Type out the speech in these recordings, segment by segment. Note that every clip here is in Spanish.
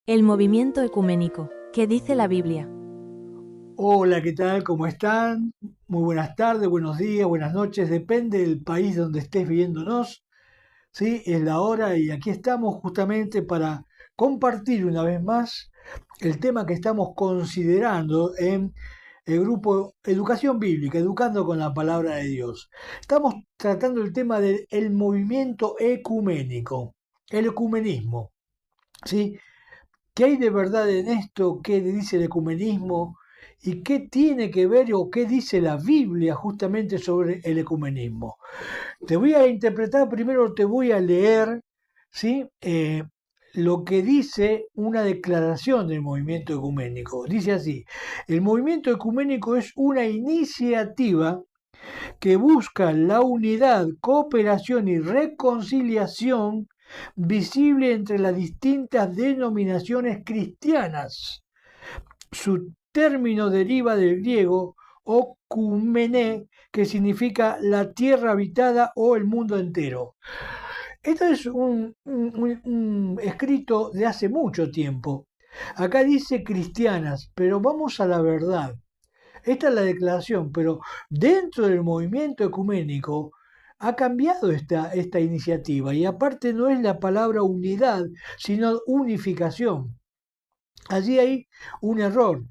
El movimiento ecuménico. ¿Qué dice la Biblia? Hola, ¿qué tal? ¿Cómo están? Muy buenas tardes, buenos días, buenas noches, depende del país donde estés viéndonos, ¿sí? Es la hora y aquí estamos justamente para compartir una vez más el tema que estamos considerando en el grupo Educación Bíblica, Educando con la Palabra de Dios. Estamos tratando el tema del movimiento ecuménico, el ecumenismo, ¿sí? ¿Qué hay de verdad en esto? ¿Qué dice el ecumenismo? ¿Y qué tiene que ver o qué dice la Biblia justamente sobre el ecumenismo? Te voy a interpretar, primero te voy a leer, ¿sí? Lo que dice una declaración del movimiento ecuménico. Dice así: el movimiento ecuménico es una iniciativa que busca la unidad, cooperación y reconciliación visible entre las distintas denominaciones cristianas. Su término deriva del griego okumene, que significa la tierra habitada o el mundo entero. Esto es un escrito de hace mucho tiempo. Acá dice cristianas, pero vamos a la verdad. Esta es la declaración, pero dentro del movimiento ecuménico ha cambiado esta iniciativa y aparte no es la palabra unidad, sino unificación. Allí hay un error.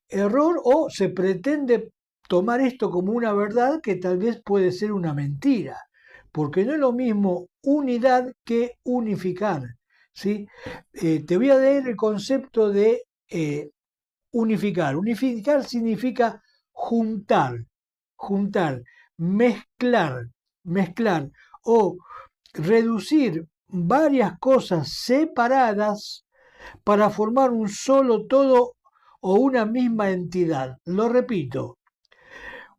Error o se pretende tomar esto como una verdad que tal vez puede ser una mentira, porque no es lo mismo unidad que unificar. ¿Sí? Te voy a leer el concepto de unificar. Unificar significa juntar, juntar, mezclar, mezclar o reducir varias cosas separadas para formar un solo todo o una misma entidad. Lo repito,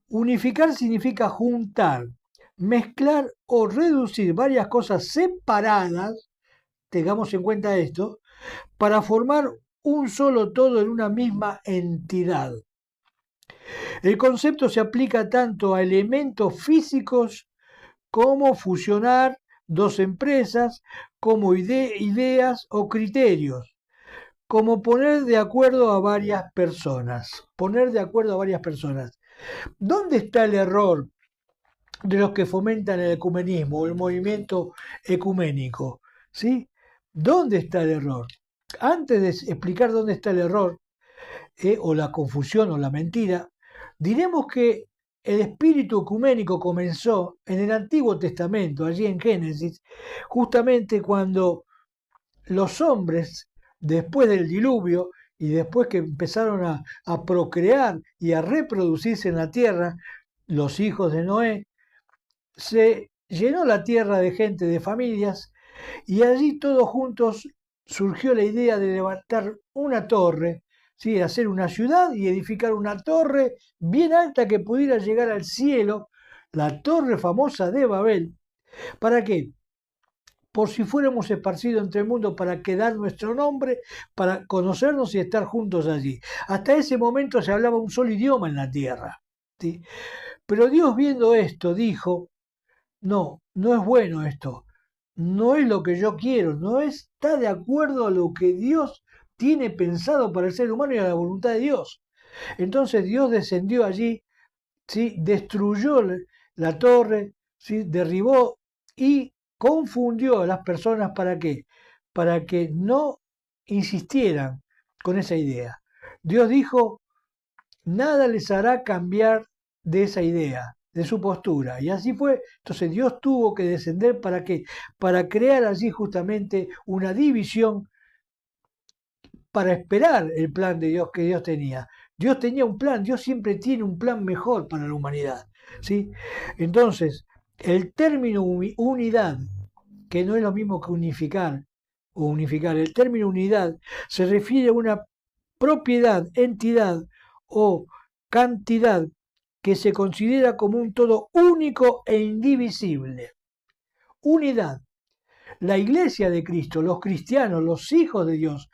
unificar significa juntar, mezclar o reducir varias cosas separadas, tengamos en cuenta esto, para formar un solo todo en una misma entidad. El concepto se aplica tanto a elementos físicos como fusionar dos empresas, como ideas o criterios, como poner de acuerdo a varias personas. Poner de acuerdo a varias personas. ¿Dónde está el error de los que fomentan el ecumenismo o el movimiento ecuménico? ¿Sí? ¿Dónde está el error? Antes de explicar dónde está el error, o la confusión o la mentira, diremos que el espíritu ecuménico comenzó en el Antiguo Testamento, allí en Génesis, justamente cuando los hombres, después del diluvio y después que empezaron a procrear y a reproducirse en la tierra, los hijos de Noé, se llenó la tierra de gente, de familias, y allí todos juntos surgió la idea de levantar una torre, ¿sí? Hacer una ciudad y edificar una torre bien alta que pudiera llegar al cielo, la torre famosa de Babel. ¿Para qué? Por si fuéramos esparcidos entre el mundo para quedar nuestro nombre, para conocernos y estar juntos allí. Hasta ese momento se hablaba un solo idioma en la tierra, ¿sí? Pero Dios, viendo esto, dijo: no, no es bueno esto, no es lo que yo quiero, no está de acuerdo a lo que Dios tiene pensado para el ser humano y a la voluntad de Dios. Entonces Dios descendió allí, ¿sí? Destruyó la torre, ¿sí? Derribó y confundió a las personas. ¿Para qué? Para que no insistieran con esa idea. Dios dijo: nada les hará cambiar de esa idea, de su postura. Y así fue. Entonces Dios tuvo que descender. ¿Para qué? Para crear allí justamente una división, para esperar el plan de Dios que Dios tenía. Dios tenía un plan, Dios siempre tiene un plan mejor para la humanidad. ¿Sí? Entonces, el término unidad, que no es lo mismo que unificar o unificar, el término unidad se refiere a una propiedad, entidad o cantidad que se considera como un todo único e indivisible. Unidad. La iglesia de Cristo, los cristianos, los hijos de Dios,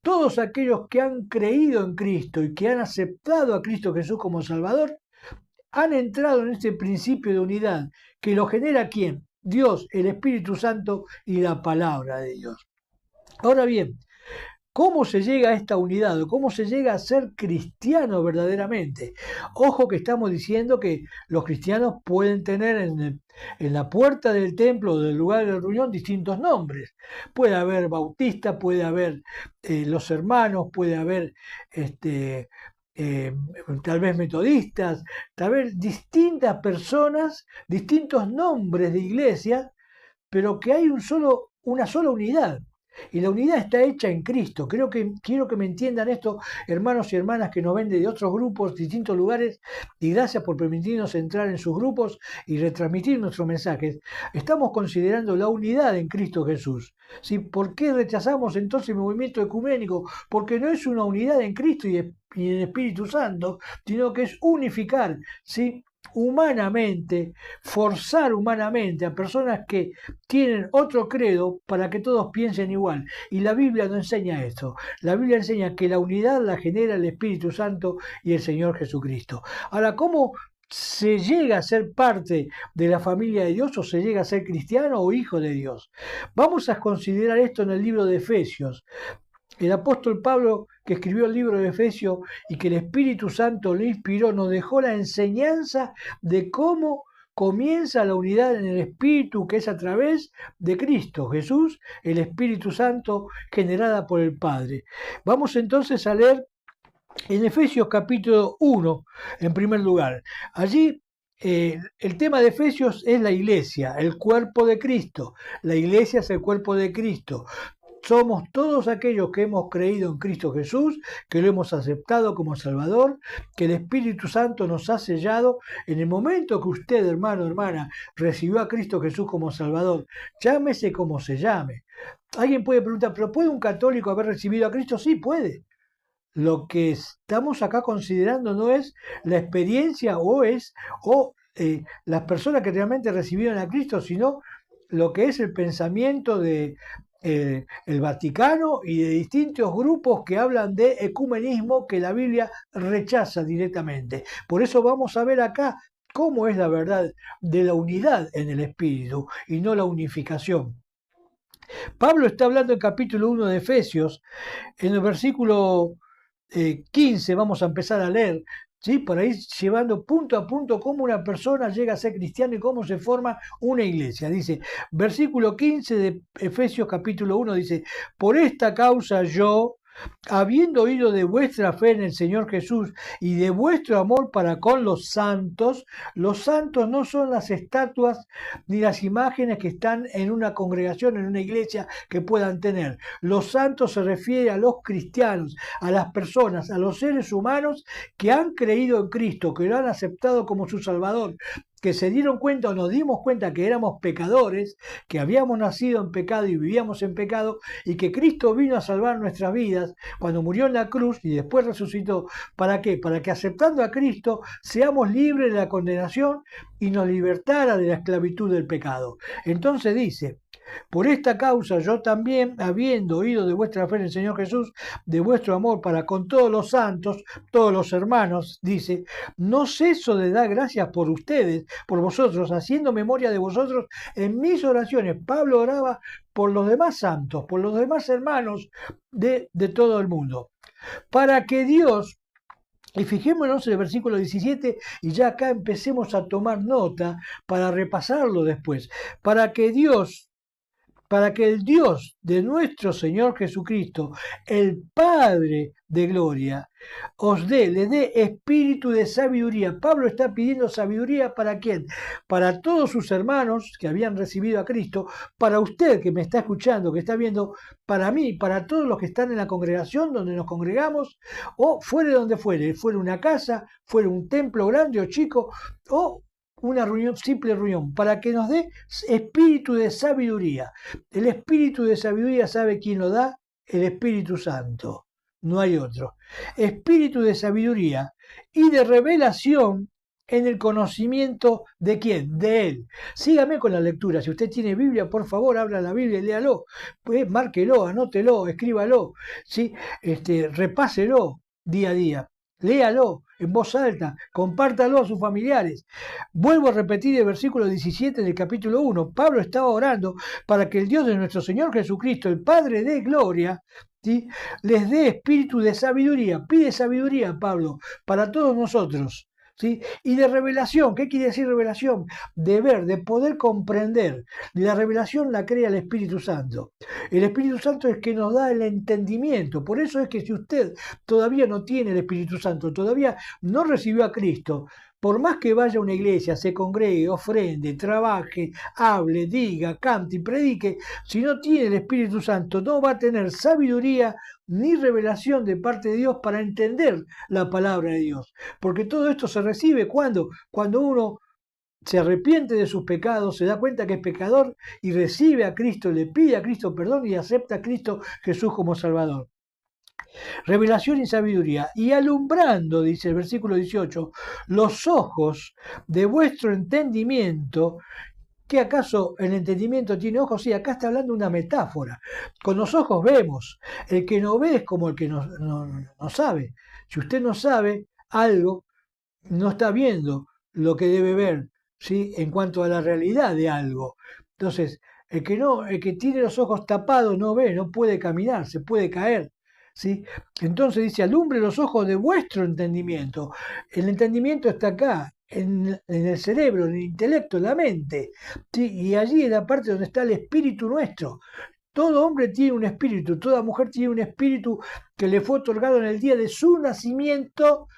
todos aquellos que han creído en Cristo y que han aceptado a Cristo Jesús como Salvador, han entrado en este principio de unidad que lo genera ¿quién? Dios, el Espíritu Santo y la palabra de Dios. Ahora bien, ¿Cómo se llega a esta unidad? ¿Cómo se llega a ser cristiano verdaderamente? Ojo que estamos diciendo que los cristianos pueden tener en la puerta del templo o del lugar de reunión distintos nombres. Puede haber bautistas, puede haber los hermanos, puede haber tal vez metodistas, tal vez distintas personas, distintos nombres de iglesia, pero que hay una sola unidad. Y la unidad está hecha en Cristo. Quiero que me entiendan esto, hermanos y hermanas que nos ven de otros grupos, distintos lugares, y gracias por permitirnos entrar en sus grupos y retransmitir nuestros mensajes. Estamos considerando la unidad en Cristo Jesús. ¿Sí? ¿Por qué rechazamos entonces el movimiento ecuménico? Porque no es una unidad en Cristo y en el Espíritu Santo, sino que es unificar, ¿sí?, humanamente, forzar humanamente a personas que tienen otro credo para que todos piensen igual. Y la Biblia no enseña esto. La Biblia enseña que la unidad la genera el Espíritu Santo y el Señor Jesucristo. Ahora, ¿cómo se llega a ser parte de la familia de Dios o se llega a ser cristiano o hijo de Dios? Vamos a considerar esto en el libro de Efesios. El apóstol Pablo, que escribió el libro de Efesios y que el Espíritu Santo le inspiró, nos dejó la enseñanza de cómo comienza la unidad en el Espíritu, que es a través de Cristo Jesús, el Espíritu Santo generada por el Padre. Vamos entonces a leer en Efesios capítulo 1, en primer lugar. Allí el tema de Efesios es la iglesia, el cuerpo de Cristo. La iglesia es el cuerpo de Cristo. Somos todos aquellos que hemos creído en Cristo Jesús, que lo hemos aceptado como Salvador, que el Espíritu Santo nos ha sellado. En el momento que usted, hermano, hermana, recibió a Cristo Jesús como Salvador, llámese como se llame. Alguien puede preguntar, ¿pero puede un católico haber recibido a Cristo? Sí, puede. Lo que estamos acá considerando no es la experiencia las personas que realmente recibieron a Cristo, sino lo que es el pensamiento de el Vaticano y de distintos grupos que hablan de ecumenismo que la Biblia rechaza directamente. Por eso vamos a ver acá cómo es la verdad de la unidad en el Espíritu y no la unificación. Pablo está hablando en capítulo 1 de Efesios, en el versículo 15, vamos a empezar a leer, ¿sí?, para ir llevando punto a punto cómo una persona llega a ser cristiano y cómo se forma una iglesia. Dice, versículo 15 de Efesios capítulo 1, dice, por esta causa yo, habiendo oído de vuestra fe en el Señor Jesús y de vuestro amor para con los santos no son las estatuas ni las imágenes que están en una congregación, en una iglesia que puedan tener. Los santos se refiere a los cristianos, a las personas, a los seres humanos que han creído en Cristo, que lo han aceptado como su Salvador, que se dieron cuenta o nos dimos cuenta que éramos pecadores, que habíamos nacido en pecado y vivíamos en pecado, y que Cristo vino a salvar nuestras vidas cuando murió en la cruz y después resucitó. ¿Para qué? Para que aceptando a Cristo seamos libres de la condenación y nos libertara de la esclavitud del pecado. Entonces dice, por esta causa yo también, habiendo oído de vuestra fe en el Señor Jesús, de vuestro amor para con todos los santos, todos los hermanos, dice, no ceso de dar gracias por ustedes, por vosotros, haciendo memoria de vosotros en mis oraciones. Pablo oraba por los demás santos, por los demás hermanos de todo el mundo, para que Dios, y fijémonos en el versículo 17, y ya acá empecemos a tomar nota para repasarlo después, para que el Dios de nuestro Señor Jesucristo, el Padre de gloria, le dé espíritu de sabiduría. Pablo está pidiendo sabiduría ¿para quién? Para todos sus hermanos que habían recibido a Cristo, para usted que me está escuchando, que está viendo, para mí, para todos los que están en la congregación donde nos congregamos, o fuere donde fuere una casa, fuera un templo grande o chico, o una reunión, simple reunión, para que nos dé espíritu de sabiduría. El espíritu de sabiduría, ¿sabe quién lo da? El Espíritu Santo. No hay otro. Espíritu de sabiduría y de revelación en el conocimiento ¿de quién? De Él. Sígame con la lectura. Si usted tiene Biblia, por favor, abra la Biblia y léalo. Pues, márquelo, anótelo, escríbalo, ¿sí? Repáselo día a día. Léalo en voz alta, compártalo a sus familiares. Vuelvo a repetir el versículo 17 del capítulo 1. Pablo estaba orando para que el Dios de nuestro Señor Jesucristo, el Padre de gloria, ¿sí?, les dé espíritu de sabiduría. Pide sabiduría, Pablo, para todos nosotros. ¿Sí? Y de revelación. ¿Qué quiere decir revelación? De ver, de poder comprender. La revelación la crea el Espíritu Santo. El Espíritu Santo es que nos da el entendimiento. Por eso es que si usted todavía no tiene el Espíritu Santo, todavía no recibió a Cristo, por más que vaya a una iglesia, se congregue, ofrende, trabaje, hable, diga, cante y predique, si no tiene el Espíritu Santo, no va a tener sabiduría ni revelación de parte de Dios para entender la palabra de Dios. Porque todo esto se recibe cuando uno se arrepiente de sus pecados, se da cuenta que es pecador y recibe a Cristo, le pide a Cristo perdón y acepta a Cristo Jesús como Salvador. Revelación y sabiduría. Y alumbrando, dice el versículo 18, los ojos de vuestro entendimiento. ¿Qué acaso el entendimiento tiene ojos? Sí, acá está hablando una metáfora. Con los ojos vemos. El que no ve es como el que no sabe. Si usted no sabe algo, no está viendo lo que debe ver, ¿sí?, en cuanto a la realidad de algo. Entonces, el que tiene los ojos tapados no ve, no puede caminar, se puede caer. ¿Sí? Entonces dice, alumbre los ojos de vuestro entendimiento. El entendimiento está acá, en el cerebro, en el intelecto, en la mente. ¿Sí? Y allí es la parte donde está el espíritu nuestro. Todo hombre tiene un espíritu, toda mujer tiene un espíritu que le fue otorgado en el día de su nacimiento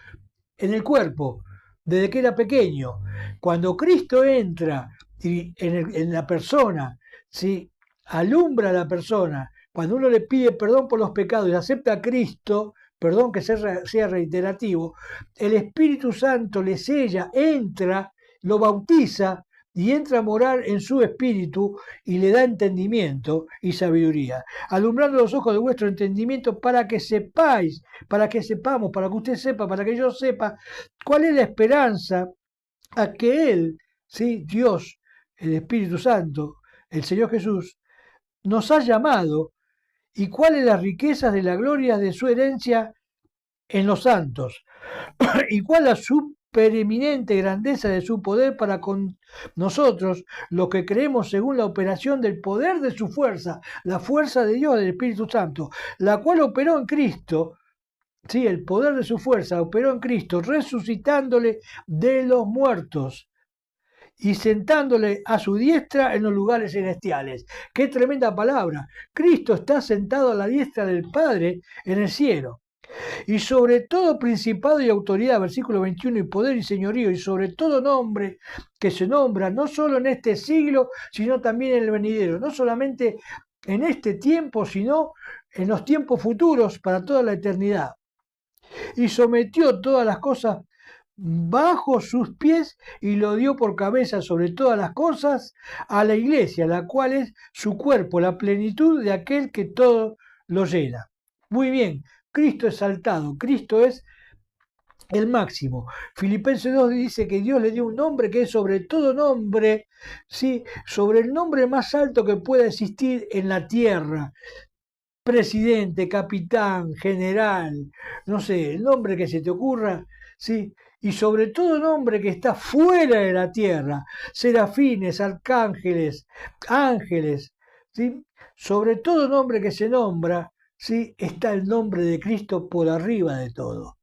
en el cuerpo, desde que era pequeño. Cuando Cristo entra en la persona, ¿sí?, alumbra a la persona. Cuando uno le pide perdón por los pecados y acepta a Cristo, perdón que sea reiterativo, el Espíritu Santo le sella, entra, lo bautiza y entra a morar en su espíritu y le da entendimiento y sabiduría. Alumbrando los ojos de vuestro entendimiento para que sepáis, para que sepamos, para que usted sepa, para que yo sepa cuál es la esperanza a que Él, ¿sí?, Dios, el Espíritu Santo, el Señor Jesús, nos ha llamado y cuáles las riquezas de la gloria de su herencia en los santos y cuál la supereminente grandeza de su poder para con nosotros, los que creemos según la operación del poder de su fuerza, la fuerza de Dios, del Espíritu Santo, la cual operó en Cristo. Sí, el poder de su fuerza operó en Cristo, resucitándole de los muertos y sentándole a su diestra en los lugares celestiales. ¡Qué tremenda palabra! Cristo está sentado a la diestra del Padre en el cielo. Y sobre todo principado y autoridad, versículo 21, y poder y señorío, y sobre todo nombre que se nombra, no solo en este siglo, sino también en el venidero, no solamente en este tiempo, sino en los tiempos futuros para toda la eternidad. Y sometió todas las cosas bajo sus pies y lo dio por cabeza sobre todas las cosas a la iglesia, la cual es su cuerpo, la plenitud de aquel que todo lo llena. Muy bien, Cristo es exaltado, Cristo es el máximo. Filipenses 2 dice que Dios le dio un nombre que es sobre todo nombre, ¿sí?, sobre el nombre más alto que pueda existir en la tierra. Presidente, capitán, general, no sé, el nombre que se te ocurra, ¿sí? Y sobre todo nombre que está fuera de la tierra, serafines, arcángeles, ángeles, ¿sí? Sobre todo nombre que se nombra, ¿sí?, está el nombre de Cristo por arriba de todo.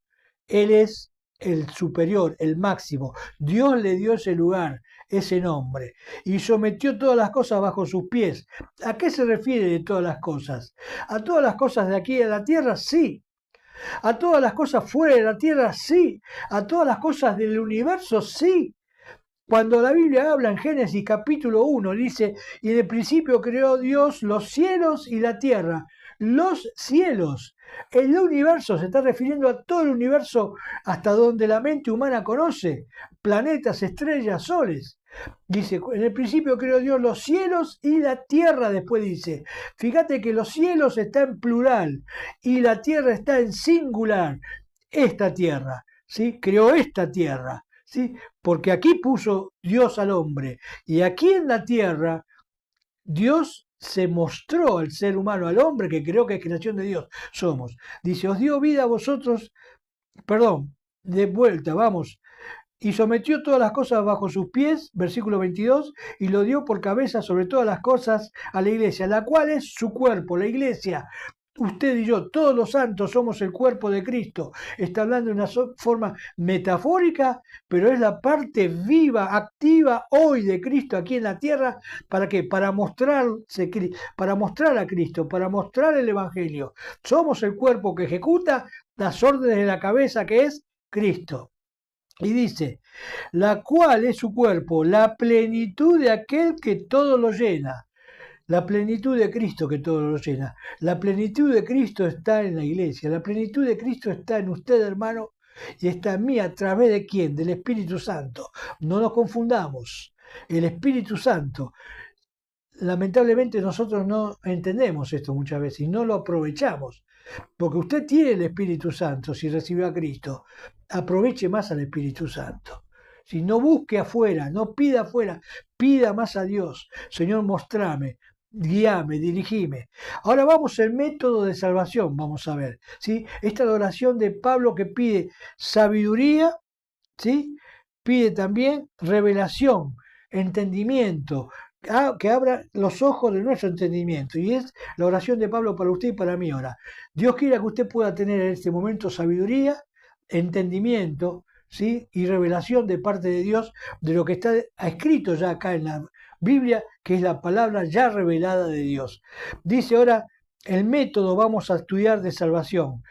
Él es el superior, el máximo. Dios le dio ese lugar, ese nombre, y sometió todas las cosas bajo sus pies. ¿A qué se refiere de todas las cosas? ¿A todas las cosas de aquí de la tierra? Sí. ¿A todas las cosas fuera de la tierra? Sí. ¿A todas las cosas del universo? Sí. Cuando la Biblia habla en Génesis capítulo 1, dice, y en el principio creó Dios los cielos y la tierra. Los cielos. El universo se está refiriendo a todo el universo hasta donde la mente humana conoce. Planetas, estrellas, soles. Dice, en el principio creó Dios los cielos y la tierra, después dice. Fíjate que los cielos está en plural y la tierra está en singular. Esta tierra, ¿sí? Creó esta tierra, ¿sí? Porque aquí puso Dios al hombre. Y aquí en la tierra, Dios se mostró al ser humano, al hombre, que creo que es creación de Dios, somos. Dice, os dio vida a vosotros, perdón, de vuelta, vamos. Y sometió todas las cosas bajo sus pies, versículo 22, y lo dio por cabeza sobre todas las cosas a la iglesia, la cual es su cuerpo, la iglesia. Usted y yo, todos los santos somos el cuerpo de Cristo. Está hablando de una forma metafórica, pero es la parte viva, activa hoy de Cristo aquí en la tierra. ¿Para qué? Para mostrar a Cristo, para mostrar el Evangelio. Somos el cuerpo que ejecuta las órdenes de la cabeza, que es Cristo. Y dice, la cual es su cuerpo, la plenitud de aquel que todo lo llena. La plenitud de Cristo que todo lo llena. La plenitud de Cristo está en la iglesia. La plenitud de Cristo está en usted, hermano, y está en mí. ¿A través de quién? Del Espíritu Santo. No nos confundamos. El Espíritu Santo. Lamentablemente nosotros no entendemos esto muchas veces y no lo aprovechamos. Porque usted tiene el Espíritu Santo si recibió a Cristo. Aproveche más al Espíritu Santo. Si no busque afuera, no pida afuera, pida más a Dios. Señor, mostrame, guíame, dirigime. Ahora vamos al método de salvación, vamos a ver. ¿Sí? Esta es la oración de Pablo que pide sabiduría, ¿sí? Pide también revelación, entendimiento, que abra los ojos de nuestro entendimiento. Y es la oración de Pablo para usted y para mí ahora. Dios quiera que usted pueda tener en este momento sabiduría, entendimiento, ¿sí? Y revelación de parte de Dios de lo que está escrito ya acá en la Biblia, que es la palabra ya revelada de Dios. Dice ahora el método, vamos a estudiar de salvación.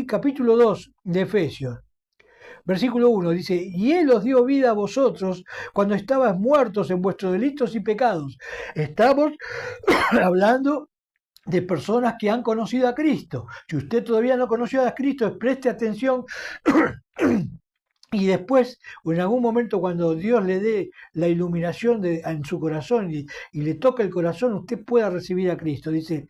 Capítulo 2 de Efesios. Versículo 1 dice, y Él os dio vida a vosotros cuando estabais muertos en vuestros delitos y pecados. Estamos hablando de personas que han conocido a Cristo. Si usted todavía no conoció a Cristo, preste atención y después, o en algún momento cuando Dios le dé la iluminación en su corazón y le toque el corazón, usted pueda recibir a Cristo. Dice,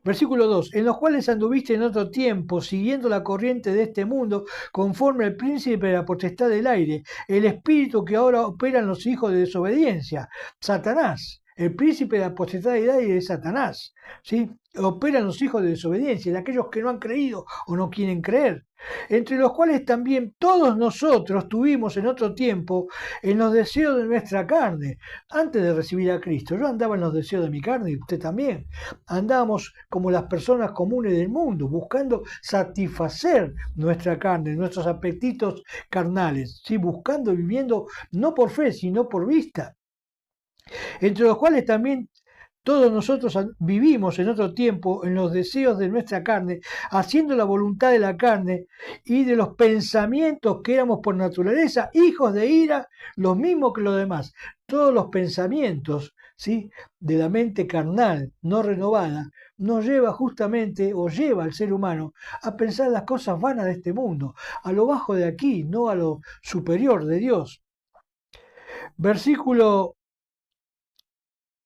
versículo 2, en los cuales anduviste en otro tiempo, siguiendo la corriente de este mundo, conforme al príncipe de la potestad del aire, el espíritu que ahora opera en los hijos de desobediencia, Satanás. El príncipe de la potestad del aire es Satanás, ¿sí? Operan los hijos de desobediencia, de aquellos que no han creído o no quieren creer, entre los cuales también todos nosotros tuvimos en otro tiempo en los deseos de nuestra carne, antes de recibir a Cristo. Yo andaba en los deseos de mi carne y usted también. Andábamos como las personas comunes del mundo, buscando satisfacer nuestra carne, nuestros apetitos carnales, ¿sí? Buscando, viviendo no por fe, sino por vista. Entre los cuales también todos nosotros vivimos en otro tiempo en los deseos de nuestra carne, haciendo la voluntad de la carne y de los pensamientos que éramos por naturaleza, hijos de ira, los mismos que los demás. Todos los pensamientos, ¿sí?, de la mente carnal, no renovada, nos lleva justamente, o lleva al ser humano, a pensar las cosas vanas de este mundo, a lo bajo de aquí, no a lo superior de Dios. Versículo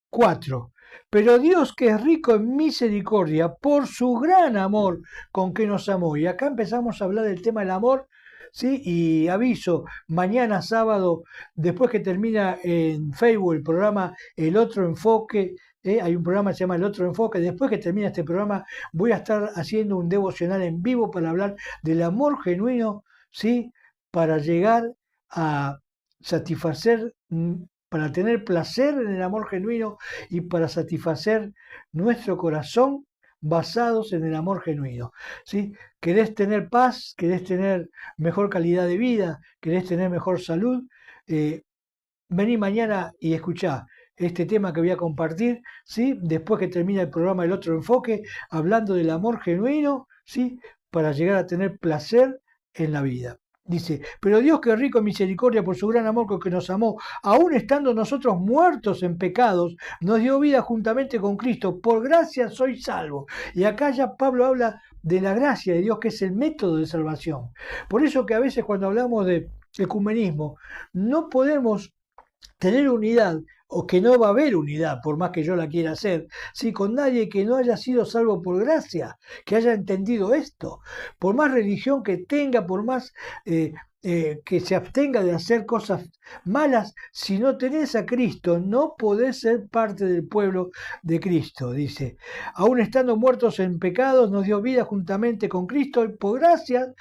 4. Pero Dios, que es rico en misericordia, por su gran amor con que nos amó. Y acá empezamos a hablar del tema del amor, ¿sí? Y aviso, mañana sábado, después que termina en Facebook el programa El Otro Enfoque, hay un programa que se llama El Otro Enfoque, después que termina este programa voy a estar haciendo un devocional en vivo para hablar del amor genuino, ¿sí?, para llegar a satisfacer, para tener placer en el amor genuino y para satisfacer nuestro corazón basados en el amor genuino, ¿sí? ¿Querés tener paz? ¿Querés tener mejor calidad de vida? ¿Querés tener mejor salud? Vení mañana y escuchá este tema que voy a compartir, ¿sí?, después que termina el programa El Otro Enfoque, hablando del amor genuino, ¿sí?, para llegar a tener placer en la vida. Dice, pero Dios, que es rico en misericordia por su gran amor con que nos amó, aun estando nosotros muertos en pecados, nos dio vida juntamente con Cristo. Por gracia soy salvo. Y acá ya Pablo habla de la gracia de Dios, que es el método de salvación. Por eso que a veces cuando hablamos de ecumenismo, no podemos tener unidad, o que no va a haber unidad, por más que yo la quiera hacer, ¿sí?, con nadie que no haya sido salvo por gracia, que haya entendido esto. Por más religión que tenga, por más que se abstenga de hacer cosas malas, si no tenés a Cristo, no podés ser parte del pueblo de Cristo, dice. Aún estando muertos en pecados, nos dio vida juntamente con Cristo, y por gracia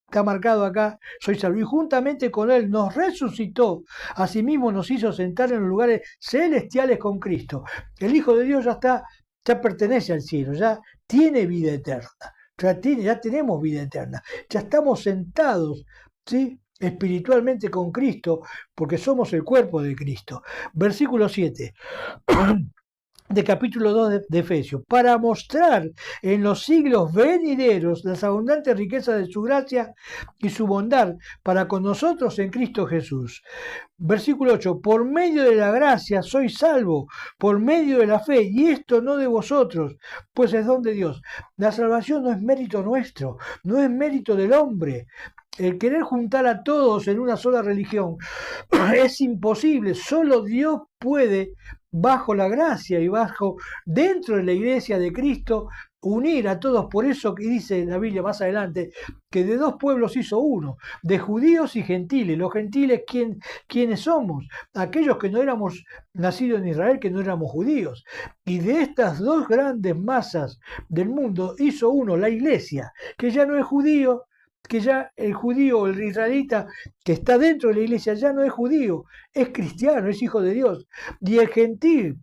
está marcado acá, soy salvo. Y juntamente con Él nos resucitó, asimismo nos hizo sentar en los lugares celestiales con Cristo. El Hijo de Dios ya pertenece al cielo, ya tiene vida eterna, ya tenemos vida eterna, ya estamos sentados, ¿sí?, espiritualmente con Cristo, porque somos el cuerpo de Cristo. Versículo 7. De capítulo 2 de Efesios, para mostrar en los siglos venideros las abundantes riquezas de su gracia y su bondad para con nosotros en Cristo Jesús. Versículo 8, por medio de la gracia sois salvo, por medio de la fe, y esto no de vosotros, pues es don de Dios. La salvación no es mérito nuestro, no es mérito del hombre. El querer juntar a todos en una sola religión es imposible, solo Dios puede, bajo la gracia y dentro de la iglesia de Cristo, unir a todos. Por eso que dice la Biblia más adelante, que de dos pueblos hizo uno, de judíos y gentiles. Los gentiles, ¿quiénes somos? Aquellos que no éramos nacidos en Israel, que no éramos judíos. Y de estas dos grandes masas del mundo hizo uno, la iglesia, que ya no es judío, que ya el judío, el israelita que está dentro de la iglesia ya no es judío, es cristiano, es hijo de Dios. Y el gentil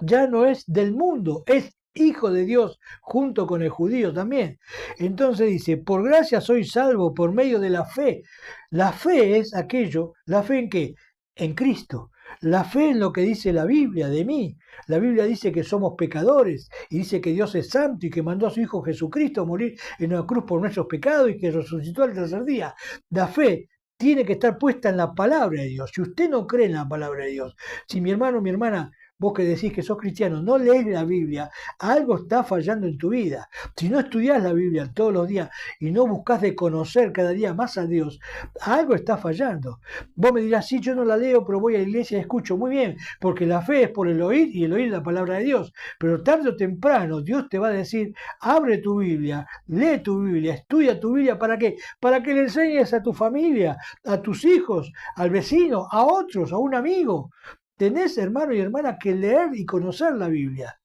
ya no es del mundo, es hijo de Dios junto con el judío también. Entonces dice, por gracia soy salvo por medio de la fe. La fe es aquello, ¿la fe en qué? En Cristo. La fe en lo que dice la Biblia de mí. La Biblia dice que somos pecadores y dice que Dios es santo y que mandó a su Hijo Jesucristo a morir en la cruz por nuestros pecados y que resucitó al tercer día. La fe tiene que estar puesta en la palabra de Dios. Si usted no cree en la palabra de Dios, si mi hermano, mi hermana, vos que decís que sos cristiano, no lees la Biblia, algo está fallando en tu vida. Si no estudiás la Biblia todos los días y no buscás de conocer cada día más a Dios, algo está fallando. Vos me dirás, sí, yo no la leo, pero voy a la iglesia y escucho. Muy bien, porque la fe es por el oír y el oír la palabra de Dios. Pero tarde o temprano Dios te va a decir, abre tu Biblia, lee tu Biblia, estudia tu Biblia. ¿Para qué? Para que le enseñes a tu familia, a tus hijos, al vecino, a otros, a un amigo. Tenés, hermano y hermana, que leer y conocer la Biblia.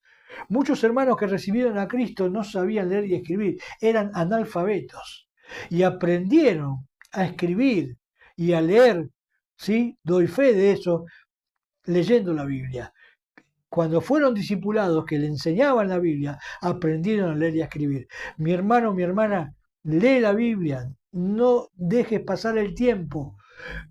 Muchos hermanos que recibieron a Cristo no sabían leer y escribir, eran analfabetos y aprendieron a escribir y a leer, ¿sí? Doy fe de eso, leyendo la Biblia. Cuando fueron discipulados que le enseñaban la Biblia, aprendieron a leer y a escribir. Mi hermano, mi hermana, lee la Biblia, no dejes pasar el tiempo,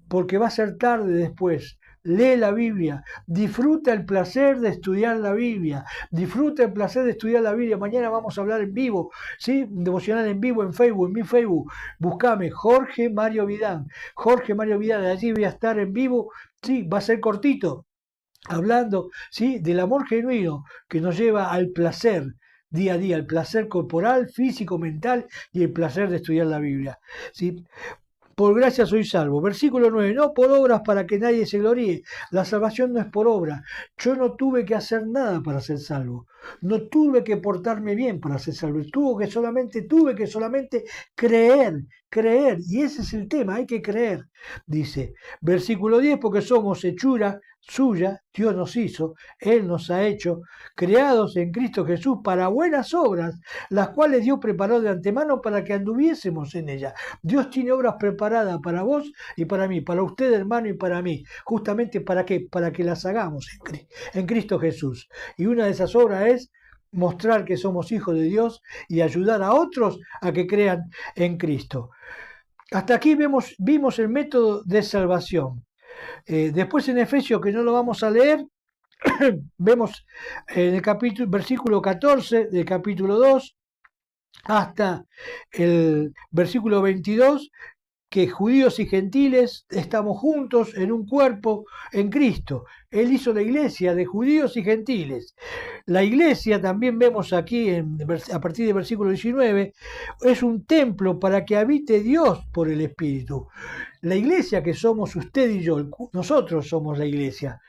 porque va a ser tarde después. Lee la Biblia, disfruta el placer de estudiar la Biblia, disfruta el placer de estudiar la Biblia. Mañana vamos a hablar en vivo, ¿sí? Devocional en vivo en Facebook, en mi Facebook. Buscame Jorge Mario Vidán. Jorge Mario Vidán, allí voy a estar en vivo, sí, va a ser cortito, hablando, ¿sí?, del amor genuino que nos lleva al placer día a día, el placer corporal, físico, mental y el placer de estudiar la Biblia, ¿sí? Por gracia soy salvo. Versículo 9. No por obras para que nadie se gloríe. La salvación no es por obra. Yo no tuve que hacer nada para ser salvo. No tuve que portarme bien para ser salvo. Tuve que solamente creer. Y ese es el tema, hay que creer. Dice, versículo 10, porque somos hechura suya, Dios nos hizo, Él nos ha hecho, creados en Cristo Jesús para buenas obras, las cuales Dios preparó de antemano para que anduviésemos en ellas. Dios tiene obras preparadas para vos y para mí, para usted, hermano, y para mí. Justamente ¿para qué? Para que las hagamos en Cristo Jesús. Y una de esas obras es mostrar que somos hijos de Dios y ayudar a otros a que crean en Cristo. Hasta aquí vimos el método de salvación. Después en Efesios, que no lo vamos a leer, vemos en el versículo 14 del capítulo 2 hasta el versículo 22, que judíos y gentiles estamos juntos en un cuerpo en Cristo. Él hizo la iglesia de judíos y gentiles. La iglesia, también vemos aquí a partir del versículo 19, es un templo para que habite Dios por el Espíritu. La iglesia que somos usted y yo, nosotros somos la iglesia.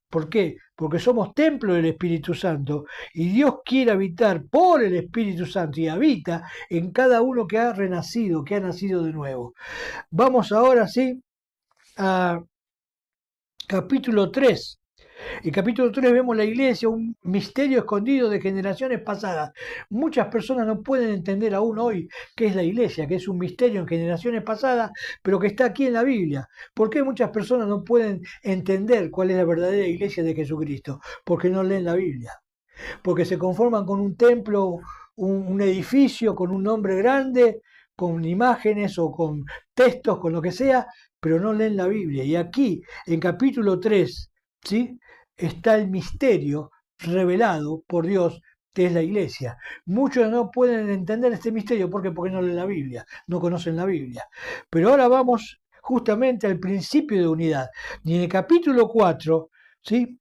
¿Por qué? Porque somos templo del Espíritu Santo y Dios quiere habitar por el Espíritu Santo y habita en cada uno que ha renacido, que ha nacido de nuevo. Vamos ahora sí a capítulo 3 En capítulo 3 vemos la iglesia, un misterio escondido de generaciones pasadas. Muchas personas no pueden entender aún hoy qué es la iglesia, que es un misterio en generaciones pasadas, pero que está aquí en la Biblia. ¿Por qué muchas personas no pueden entender cuál es la verdadera iglesia de Jesucristo? Porque no leen la Biblia. Porque se conforman con un templo, un edificio, con un nombre grande, con imágenes o con textos, con lo que sea, pero no leen la Biblia. Y aquí, en capítulo 3, ¿sí?, está el misterio revelado por Dios, que es la iglesia. Muchos no pueden entender este misterio, ¿por qué? Porque no leen la Biblia, no conocen la Biblia. Pero ahora vamos justamente al principio de unidad. Y en el capítulo 4, ¿sí?,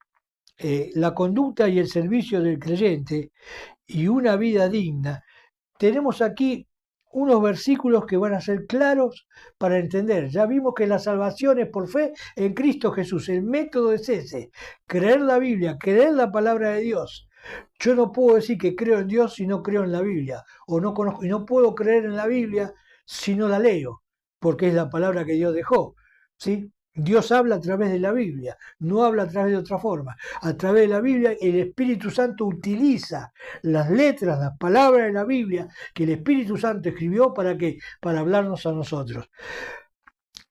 la conducta y el servicio del creyente y una vida digna, tenemos aquí unos versículos que van a ser claros para entender. Ya vimos que la salvación es por fe en Cristo Jesús. El método es ese: creer la Biblia, creer la palabra de Dios. Yo no puedo decir que creo en Dios si no creo en la Biblia, o no conozco, y no puedo creer en la Biblia si no la leo, porque es la palabra que Dios dejó, ¿sí? Dios habla a través de la Biblia, no habla a través de otra forma. A través de la Biblia el Espíritu Santo utiliza las letras, las palabras de la Biblia que el Espíritu Santo escribió para ¿qué? Para hablarnos a nosotros.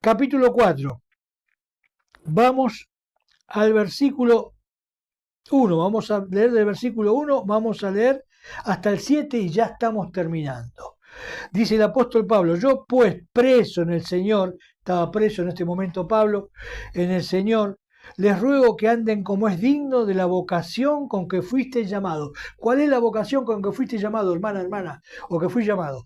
Capítulo 4. Vamos al versículo 1. Vamos a leer del versículo 1, vamos a leer hasta el 7 y ya estamos terminando. Dice el apóstol Pablo: yo pues preso en el Señor, estaba preso en este momento Pablo, en el Señor, les ruego que anden como es digno de la vocación con que fuiste llamado. ¿Cuál es la vocación con que fuiste llamado, hermana, o que fui llamado?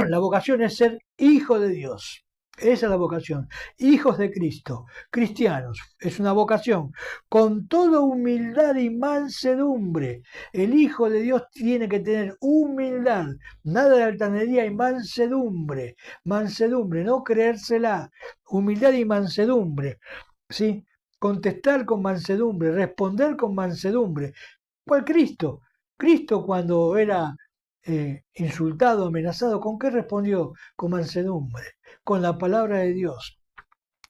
La vocación es ser hijo de Dios. Esa es la vocación. Hijos de Cristo, cristianos. Es una vocación con toda humildad y mansedumbre. El Hijo de Dios tiene que tener humildad, nada de altanería y mansedumbre. Mansedumbre, no creérsela. Humildad y mansedumbre. ¿Sí? Contestar con mansedumbre, responder con mansedumbre. ¿Cuál Cristo? Cristo, cuando era insultado, amenazado, ¿con qué respondió? Con mansedumbre, con la palabra de Dios.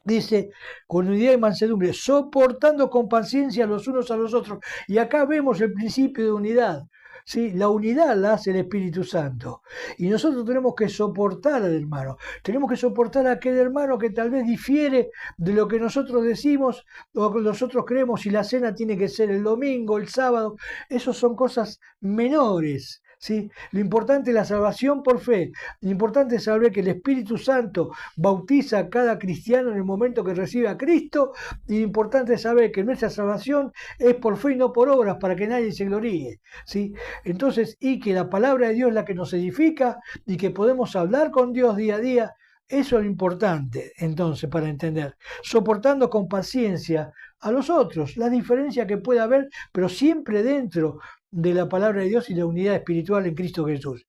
Dice, con unidad y mansedumbre, soportando con paciencia los unos a los otros. Y acá vemos el principio de unidad. ¿Sí? La unidad la hace el Espíritu Santo. Y nosotros tenemos que soportar al hermano. Tenemos que soportar a aquel hermano que tal vez difiere de lo que nosotros decimos o que nosotros creemos, si la cena tiene que ser el domingo, el sábado. Esas son cosas menores. ¿Sí? Lo importante es la salvación por fe. Lo importante es saber que el Espíritu Santo bautiza a cada cristiano en el momento que recibe a Cristo. Y lo importante es saber que nuestra salvación es por fe y no por obras, para que nadie se gloríe, ¿sí? Entonces, y que la palabra de Dios es la que nos edifica y que podemos hablar con Dios día a día. Eso es lo importante, entonces, para entender. Soportando con paciencia a los otros, la diferencia que pueda haber, pero siempre dentro de la palabra de Dios y la unidad espiritual en Cristo Jesús.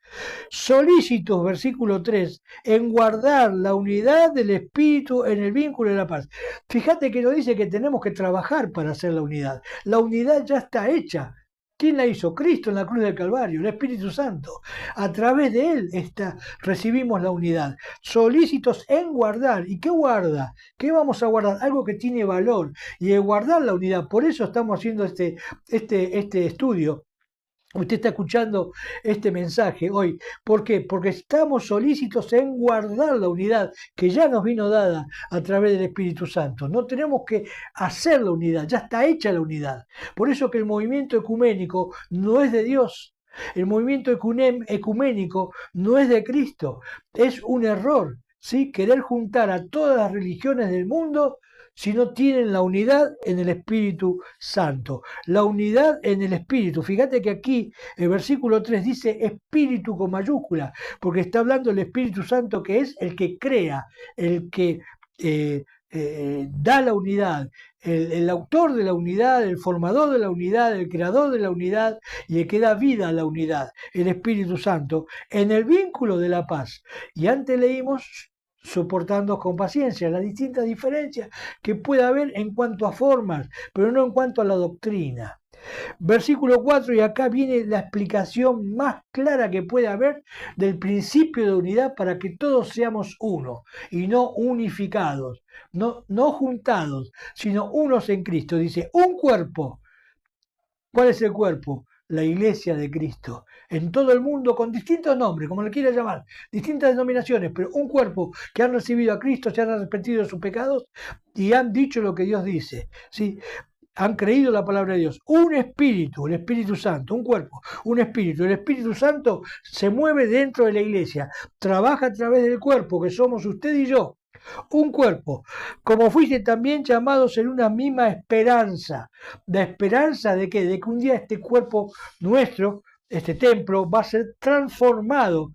Solícitos, versículo 3, en guardar la unidad del Espíritu en el vínculo de la paz. Fíjate que nos dice que tenemos que trabajar para hacer la unidad. La unidad ya está hecha. ¿Quién la hizo? Cristo en la cruz del Calvario, el Espíritu Santo. A través de Él recibimos la unidad. Solícitos en guardar. ¿Y qué guarda? ¿Qué vamos a guardar? Algo que tiene valor. Y en guardar la unidad. Por eso estamos haciendo este estudio. Usted está escuchando este mensaje hoy. ¿Por qué? Porque estamos solícitos en guardar la unidad que ya nos vino dada a través del Espíritu Santo. No tenemos que hacer la unidad, ya está hecha la unidad. Por eso que el movimiento ecuménico no es de Dios. El movimiento ecuménico no es de Cristo. Es un error, ¿sí? Querer juntar a todas las religiones del mundo si no tienen la unidad en el Espíritu Santo. La unidad en el Espíritu. Fíjate que aquí el versículo 3 dice Espíritu con mayúscula, porque está hablando del Espíritu Santo, que es el que crea, el que da la unidad, el autor de la unidad, el formador de la unidad, el creador de la unidad y el que da vida a la unidad, el Espíritu Santo, en el vínculo de la paz. Y antes leímos soportando con paciencia las distintas diferencias que puede haber en cuanto a formas, pero no en cuanto a la doctrina. Versículo 4, y acá viene la explicación más clara que puede haber del principio de unidad para que todos seamos uno y no unificados, no juntados, sino unos en Cristo. Dice, un cuerpo. ¿Cuál es el cuerpo? La iglesia de Cristo. En todo el mundo, con distintos nombres, como le quiera llamar, distintas denominaciones, pero un cuerpo que han recibido a Cristo, se han arrepentido de sus pecados y han dicho lo que Dios dice. ¿Sí? Han creído la palabra de Dios. Un espíritu, el Espíritu Santo, un cuerpo, un espíritu. El Espíritu Santo se mueve dentro de la iglesia, trabaja a través del cuerpo, que somos usted y yo. Un cuerpo, como fuiste también llamados en una misma esperanza. ¿La esperanza de qué? De que un día este cuerpo nuestro, este templo, va a ser transformado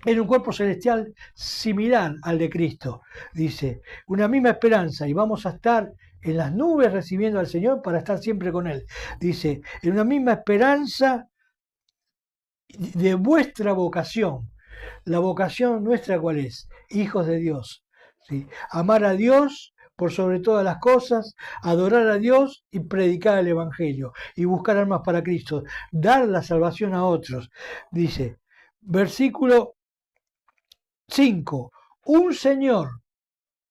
en un cuerpo celestial similar al de Cristo. Dice, una misma esperanza, y vamos a estar en las nubes recibiendo al Señor para estar siempre con Él. Dice, en una misma esperanza de vuestra vocación. La vocación nuestra, ¿cuál es? Hijos de Dios. ¿Sí? Amar a Dios por sobre todas las cosas, adorar a Dios y predicar el Evangelio y buscar almas para Cristo, dar la salvación a otros. Dice, versículo 5, un Señor,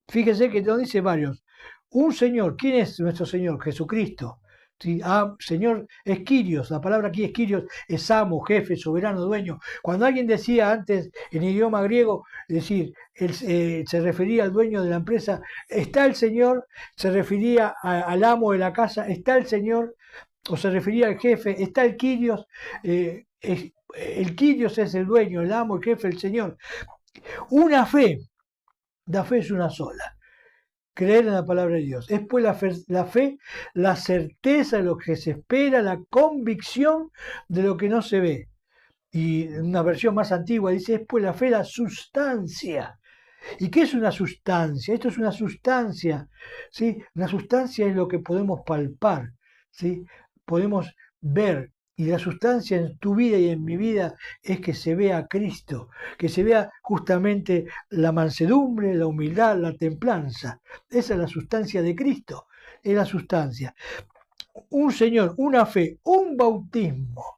fíjese que no dice varios, un Señor. ¿Quién es nuestro Señor? Jesucristo. ¿Sí? Señor es Kyrios, la palabra aquí es Kyrios, es amo, jefe, soberano, dueño. Cuando alguien decía antes en idioma griego, es decir, se refería al dueño de la empresa, está el Señor, se refería al amo de la casa, está el Señor, o se refería al jefe, está el Kyrios, el Kyrios es el dueño, el amo, el jefe, el Señor. Una fe, la fe es una sola. Creer en la palabra de Dios. Es pues la fe, la certeza de lo que se espera, la convicción de lo que no se ve. Y en una versión más antigua dice, es pues la fe, la sustancia. ¿Y qué es una sustancia? Esto es una sustancia, ¿sí? Una sustancia es lo que podemos palpar, ¿sí? Podemos ver. Y la sustancia en tu vida y en mi vida es que se vea a Cristo, que se vea justamente la mansedumbre, la humildad, la templanza. Esa es la sustancia de Cristo, es la sustancia. Un Señor, una fe, un bautismo.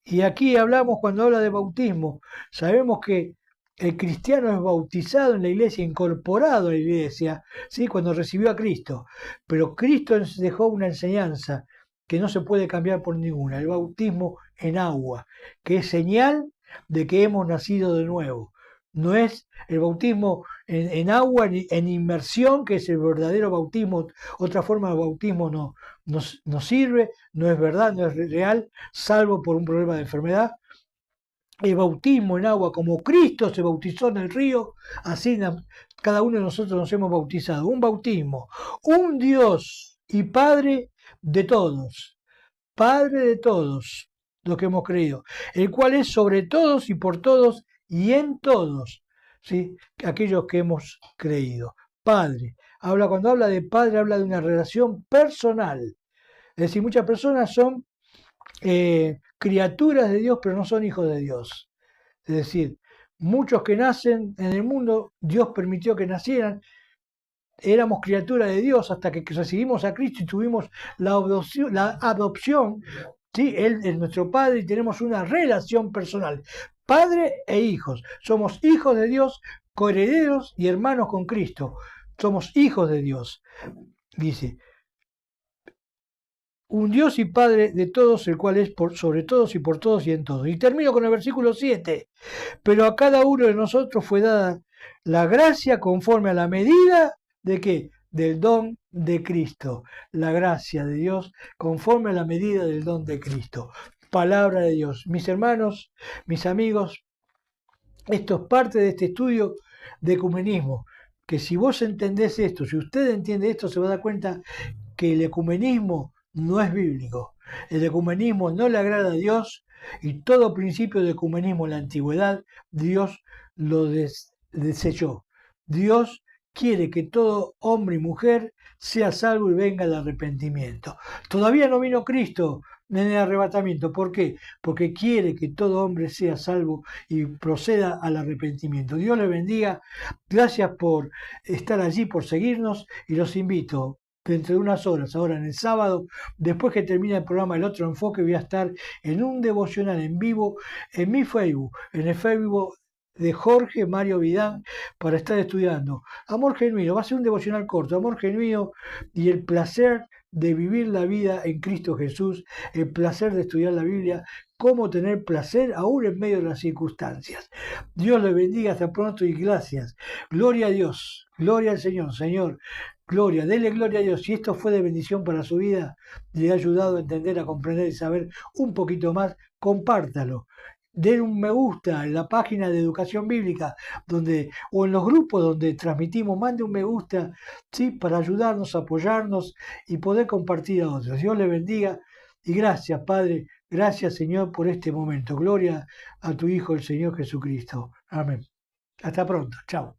Y aquí hablamos, cuando habla de bautismo, sabemos que el cristiano es bautizado en la iglesia, incorporado a la iglesia, ¿sí? Cuando recibió a Cristo. Pero Cristo dejó una enseñanza que no se puede cambiar por ninguna, el bautismo en agua, que es señal de que hemos nacido de nuevo. No es el bautismo en agua, en inmersión, que es el verdadero bautismo. Otra forma de bautismo no sirve, no es verdad, no es real, salvo por un problema de enfermedad. El bautismo en agua, como Cristo se bautizó en el río, así cada uno de nosotros nos hemos bautizado. Un bautismo, un Dios y Padre de todos, Padre de todos los que hemos creído, el cual es sobre todos y por todos y en todos, ¿sí? Aquellos que hemos creído. Padre, cuando habla de Padre, habla de una relación personal. Es decir, muchas personas son criaturas de Dios, pero no son hijos de Dios. Es decir, muchos que nacen en el mundo, Dios permitió que nacieran, éramos criaturas de Dios hasta que recibimos a Cristo y tuvimos la adopción, ¿sí? Él es nuestro Padre y tenemos una relación personal. Padre e hijos. Somos hijos de Dios, coherederos y hermanos con Cristo. Somos hijos de Dios. Dice, un Dios y Padre de todos, el cual es sobre todos y por todos y en todos. Y termino con el versículo 7. Pero a cada uno de nosotros fue dada la gracia conforme a la medida de qué? Del don de Cristo. La gracia de Dios conforme a la medida del don de Cristo. Palabra de Dios. Mis hermanos, mis amigos, esto es parte de este estudio de ecumenismo. Que si vos entendés esto, si usted entiende esto, se va a dar cuenta que el ecumenismo no es bíblico. El ecumenismo no le agrada a Dios y todo principio de ecumenismo en la antigüedad, Dios lo desechó. Dios quiere que todo hombre y mujer sea salvo y venga al arrepentimiento. Todavía no vino Cristo en el arrebatamiento. ¿Por qué? Porque quiere que todo hombre sea salvo y proceda al arrepentimiento. Dios le bendiga. Gracias por estar allí, por seguirnos y los invito dentro de unas horas, ahora en el sábado, después que termine el programa El Otro Enfoque, voy a estar en un devocional en vivo en mi Facebook, en el Facebook de Jorge Mario Vidán, para estar estudiando amor genuino. Va a ser un devocional corto, amor genuino y el placer de vivir la vida en Cristo Jesús, el placer de estudiar la Biblia, cómo tener placer aún en medio de las circunstancias. Dios le bendiga, hasta pronto y gracias. Gloria a Dios, gloria al Señor, Señor. Gloria, dele gloria a Dios. Si esto fue de bendición para su vida, le ha ayudado a entender, a comprender y saber un poquito más, compártalo. Den un me gusta en la página de Educación Bíblica donde, o en los grupos donde transmitimos, mande un me gusta, ¿sí? Para ayudarnos, apoyarnos y poder compartir a otros. Dios le bendiga y gracias, Padre. Gracias, Señor, por este momento. Gloria a tu Hijo, el Señor Jesucristo. Amén. Hasta pronto. Chao.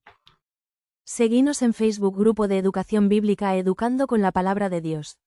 Seguinos en Facebook Grupo de Educación Bíblica Educando con la Palabra de Dios.